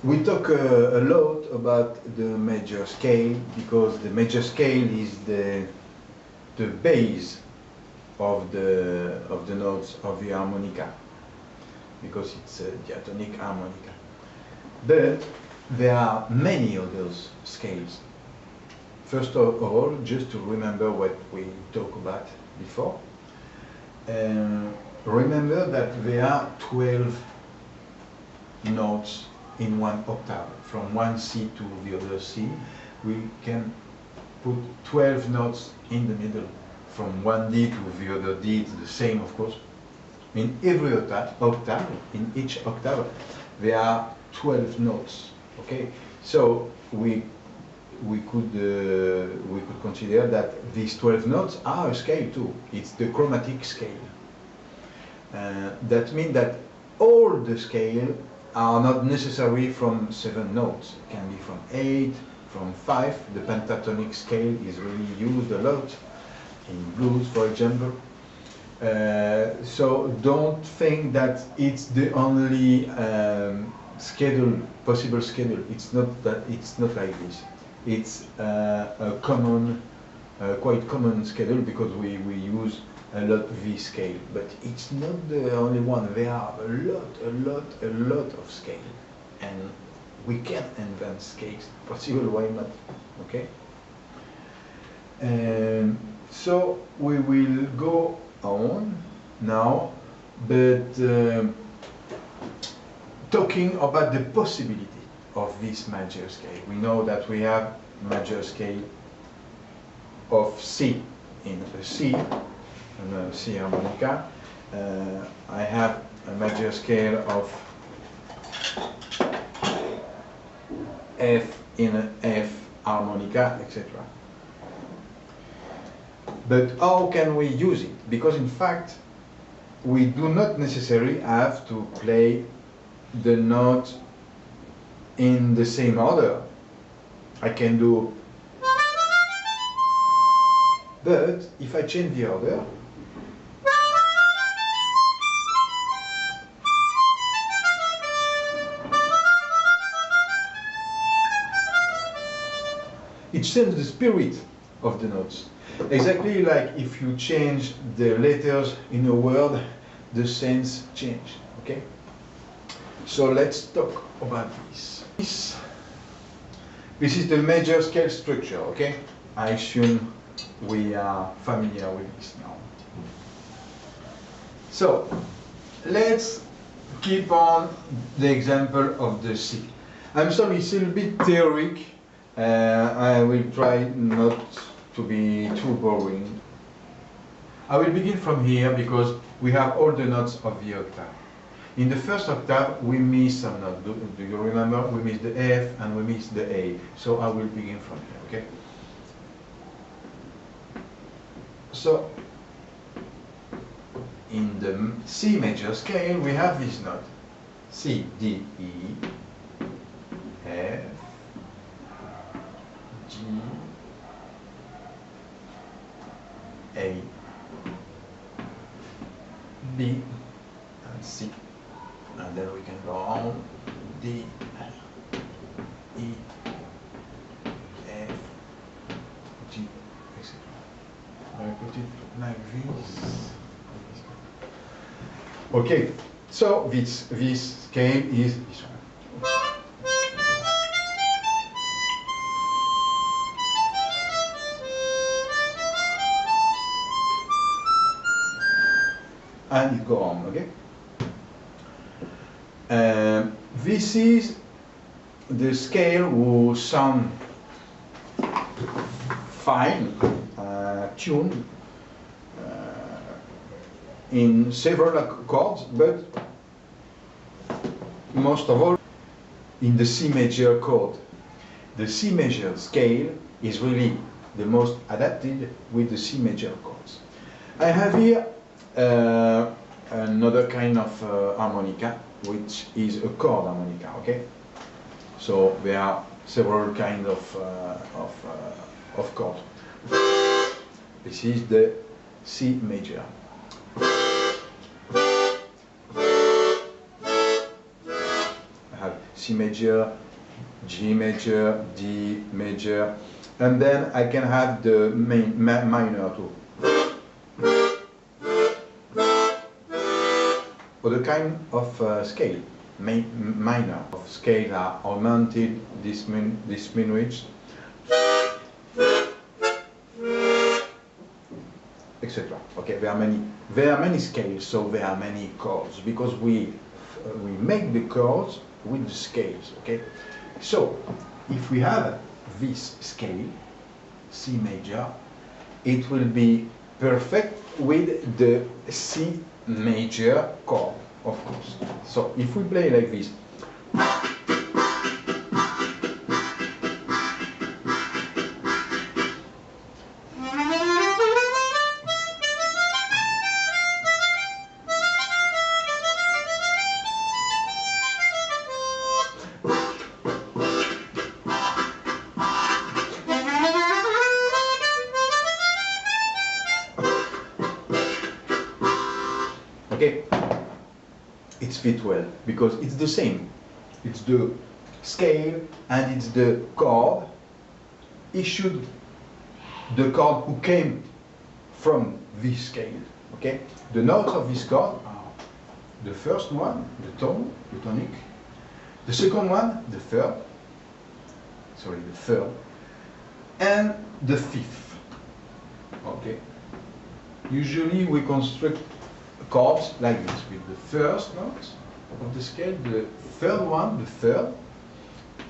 We talk a lot about the major scale because the major scale is the base of the notes of the harmonica, because it's a diatonic harmonica. But there are many other scales. First of all, just to remember what we talked about before, remember that there are 12 notes in one octave. From one C to the other C, we can put 12 notes in the middle. From one D to the other D, it's the same, of course. In every octave, in each octave, there are 12 notes. Okay, so we could consider that these 12 notes are a scale too. It's the chromatic scale. That means that all the scale are not necessary from 7 notes. It can be from 8, from 5. The pentatonic scale is really used a lot in blues, for example. So don't think that it's the only possible schedule. It's not that. It's not like this. It's a common, quite common schedule because we use a lot V scale, but it's not the only one. There are a lot of scale, and we can invent scales. Possible, why not? Okay. So we will go on now, but talking about the possibility of this major scale. We know that we have major scale of C in a C, and a C harmonica. I have a major scale of F in a F harmonica, etc. But how can we use it? Because in fact, we do not necessarily have to play the note in the same order. I can do, but if I change the order, it changes the spirit of the notes. Exactly like if you change the letters in a word, the sense change. Okay? So let's talk about this. This is the major scale structure. Okay? I assume we are familiar with this now. So let's keep on the example of the C. I'm sorry, it's a little bit theoretic. I will try not to be too boring. I will begin from here because we have all the notes of the octave. In the first octave, we miss some notes. Do you remember? We miss the F and we miss the A. So I will begin from here, okay? So, in the C major scale, we have this note. C, D, E, F, G, A, B, and C. And then we can go on D, E, F, G, etc. I put it like this. Okay, so this scale is this one. And it go on, okay? This is the scale who sound fine, tuned in several chords, but most of all in the C major chord. The C major scale is really the most adapted with the C major chords. I have here another kind of harmonica, which is a chord harmonica. Okay, so there are several kinds of chords. This is the C major. I have C C major, G major, D major, and then I can have the minor too. Other kind of scale, minor of scale are augmented, diminished, etc. Okay, there are many scales, so there are many chords because we make the chords with the scales. Okay, so if we have this scale, C major, it will be perfect with the C major chord, of course. So if we play like this, okay, it fits well because it's the same. It's the scale and it's the chord issued, the chord who came from this scale. Okay, the notes of this chord are the first one, the tone, the tonic, the second one, the third, and the fifth. Okay, usually we construct chords like this, with the first note of the scale, the third one, the third,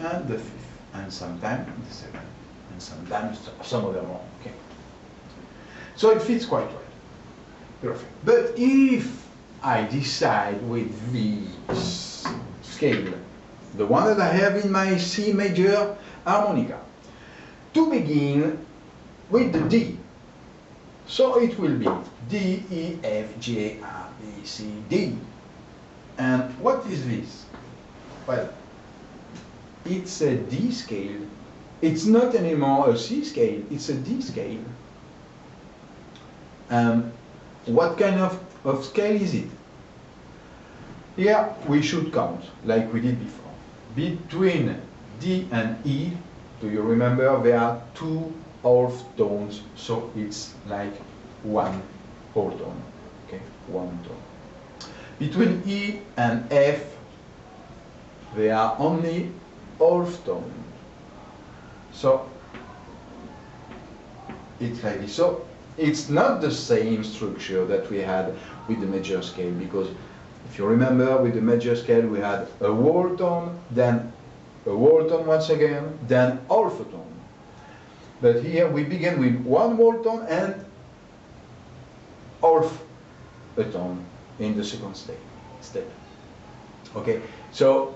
and the fifth, and sometimes the second, and sometimes some other more. Okay, so it fits quite well, perfect. But if I decide with this scale, the one that I have in my C major harmonica, to begin with the D, so it will be D, E, F, G, A, B, C, D. And what is this? Well, it's a D scale. It's not anymore a C scale, it's a D scale. What kind of scale is it? Here we should count, like we did before. Between D and E, do you remember there are two half tones, so it's like one whole tone. Okay, one tone. Between E and F, there are only half tones. So it's like this. So it's not the same structure that we had with the major scale, because if you remember, with the major scale we had a whole tone, then a whole tone once again, then half a tone. But here we begin with one whole tone and half a tone in the second step. Okay, so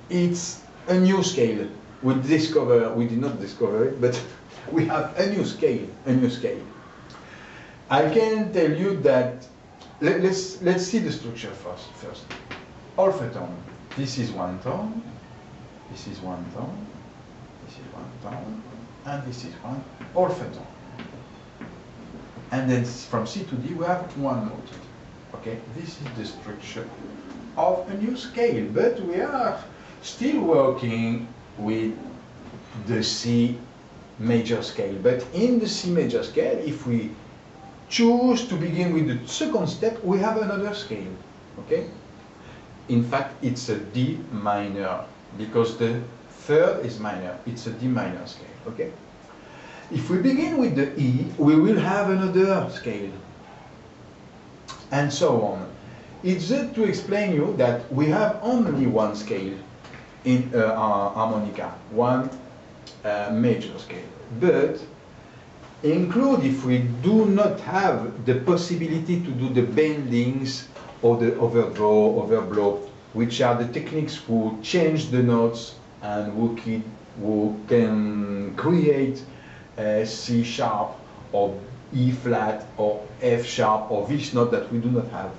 it's a new scale. We did not discover it, but we have a new scale, I can tell you that, let's see the structure first. Half a tone. This is one tone, this is one tone, this is one tone, and this is one half a tone. And then from C to D we have one note. Okay, this is the structure of a new scale, but we are still working with the C major scale. But in the C major scale, if we choose to begin with the second step, we have another scale. Okay? In fact, it's a D minor, because the third is minor. It's a D minor scale. Okay? If we begin with the E, we will have another scale, and so on. It's just to explain you that we have only one scale in our harmonica, one major scale. But include if we do not have the possibility to do the bendings or the overdraw, overblow, which are the techniques who change the notes and who can create C sharp or E flat or F sharp or this note that we do not have.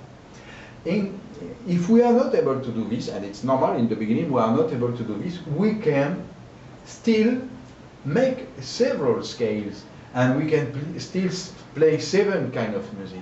If we are not able to do this, and it's normal in the beginning we are not able to do this, we can still make several scales and we can still play 7 kind of music.